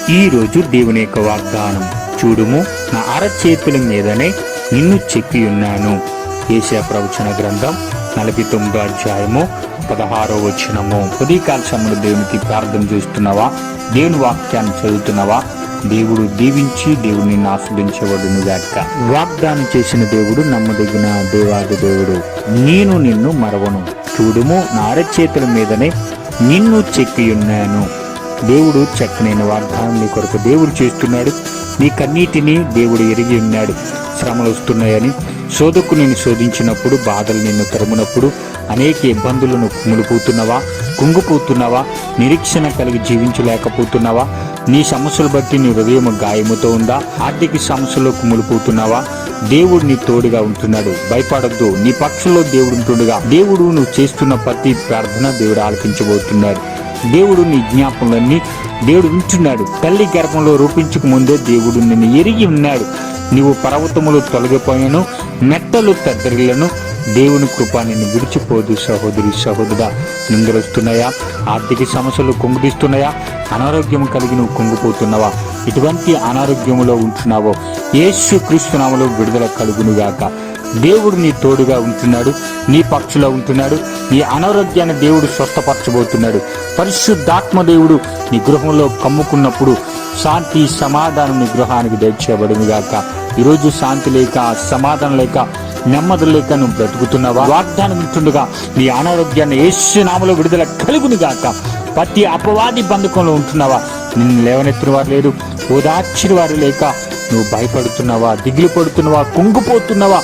ఈ రోజు దేవుని యొక్క వాగ్దానం, చూడుము నా అరచేతుల మీదనే నిన్ను చెక్కి ఉన్నాను. యెషయా ప్రవచన గ్రంథం 49వ అధ్యాయము 16వ వచనము. ఉదయకాల సమయంలో దేవునికి ప్రార్థన చేస్తున్నావా? దేవుని వాక్యాన్ని చదువుతున్నావా? దేవుడు దీవించి దేవుడు నిన్ను ఆస్వాదించబడును గాక. వాగ్దానం చేసిన దేవుడు నమ్మదగిన దేవాది దేవుడు. నేను నిన్ను మరవను, చూడుము నా అరచేతుల మీదనే నిన్ను చెక్కి ఉన్నాను. దేవుడు చక్కనైన వాగ్దానం నీ కొరకు దేవుడు చేస్తున్నాడు. నీ కన్నీటిని దేవుడు ఎరిగి ఉన్నాడు. శ్రమలు వస్తున్నాయని, శోధకు నిన్ను శోధించినప్పుడు, బాధలు నిన్ను తరుమునప్పుడు, అనేక ఇబ్బందులను కుమిలిపోతున్నావా, కుంగిపోతున్నావా, నిరీక్షణ కలిగి జీవించలేకపోతున్నావా? నీ సమస్యలు బట్టి నీ హృదయం గాయముతో ఉందా? ఆర్థిక సమస్యలో కుమిలిపోతున్నావా? దేవుడు నీ తోడుగా ఉంటున్నాడు. భయపడద్దు, నీ పక్షంలో దేవుడు ఉంటుండగా దేవుడు నువ్వు చేస్తున్న ప్రతి ప్రార్థన దేవుడు ఆలకించబోతున్నాడు. దేవుడు నీ జ్ఞాపనలన్నీ దేవుడు వింటున్నాడు. తల్లి గర్భంలో రూపించక ముందే దేవుడు నిన్ను ఎరిగి ఉన్నాడు. నీవు పర్వతములు తొలగిపోయాను, మెట్టలు తద్దరిలను, దేవుని కృప నిన్ను విడిచిపోదు. సహోదరి సహోదరుడా, నిందలుస్తున్నాయా? ఆర్థిక సమస్యలు కుంగిస్తున్నాయా? అనారోగ్యం కలిగి నువ్వు కుంగిపోతున్నావా? ఇటువంటి అనారోగ్యములో ఉంటున్నావో యేసు క్రీస్తు నామములో విడుదల కలుగునుగాక. దేవుడు నీ తోడుగా ఉంటున్నాడు, నీ పక్షులో ఉంటున్నాడు. నీ అనారోగ్యాన్ని దేవుడు స్వస్థపరచబోతున్నాడు. పరిశుద్ధాత్మ దేవుడు నీ గృహంలో కమ్ముకున్నప్పుడు శాంతి సమాధానం నీ గృహానికి దయచేయబడునుగాక. ఈరోజు శాంతి లేక, సమాధానం లేక, నెమ్మది లేక నువ్వు బ్రతుకుతున్నావా? వాగ్దానం ఉంటుండగా నీ అనారోగ్యాన్ని యేసు నామములో విడుదల కలుగునుగాక. ప్రతి అపవాది బంధకంలో ఉంటున్నావా? నిన్ను లేవనెత్తిన వారు లేరు, ఓదార్చిన వారు లేక నువ్వు భయపడుతున్నావా? దిగులు పడుతున్నావా?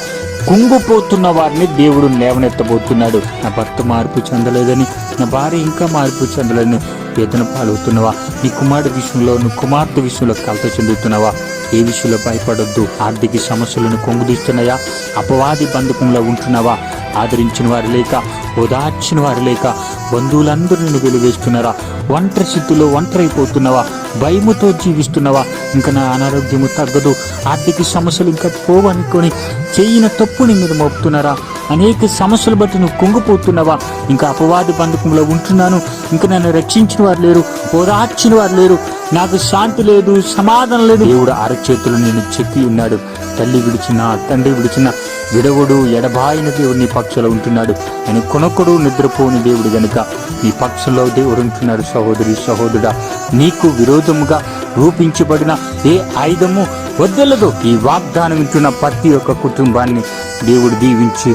కుంగిపోతున్న వారిని దేవుడు లేవనెత్తబోతున్నాడు. నా భర్త మార్పు చెందలేదని, నా భార్య ఇంకా మార్పు చెందలేదని వేదన పాలవుతున్నావా? నీ కుమారుడి విషయంలో, నువ్వు కుమార్తె విషయంలో కలత చెందుతున్నావా? ఏ విషయంలో భయపడొద్దు. ఆర్థిక సమస్యలను కొంగుదీస్తున్నాయా? అపవాది బంధకంలో ఉంటున్నావా? ఆదరించిన వారు లేక, ఓదార్చిన వారు లేక, బంధువులందరూ నిన్ను వెలువేస్తున్నారా? ఒంటరి స్థితిలో ఒంటరైపోతున్నావా? భయముతో జీవిస్తున్నావా? ఇంకా నా అనారోగ్యము తగ్గదు, ఆర్థిక సమస్యలు ఇంకా పోవనుకొని చేయన తప్పుని మీరు మోపుతున్నారా? అనేక సమస్యలు బట్టి నువ్వు కుంగిపోతున్నావా? ఇంకా అపవాది బంధకంలో ఉంటున్నాను, ఇంకా నన్ను రక్షించిన వారు లేరు, ఓదార్చిన వారు లేరు, నాకు శాంతి లేదు, సమాధానం లేదు. దేవుడు అరచేతులు నేను చెక్కి ఉన్నాడు. తల్లి విడిచిన, తండ్రి విడిచిన, విడవుడు ఎడబాయిన దేవుడు నీ పక్షంలో ఉంటున్నాడు. నేను కొనొకడు నిద్రపోని దేవుడు గనుక నీ పక్షంలో దేవుడు ఉంటున్నాడు. సహోదరి సహోదరుడా, నీకు విరోధముగా రూపించబడిన ఏ ఆయుధము వద్దలదు. ఈ వాగ్దానం వింటున్న ప్రతి ఒక్క కుటుంబాన్ని దేవుడు దీవించి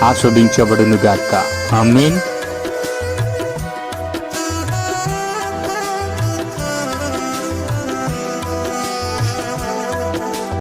ఆస్వాదించబడునుగాక. ఆమేన్.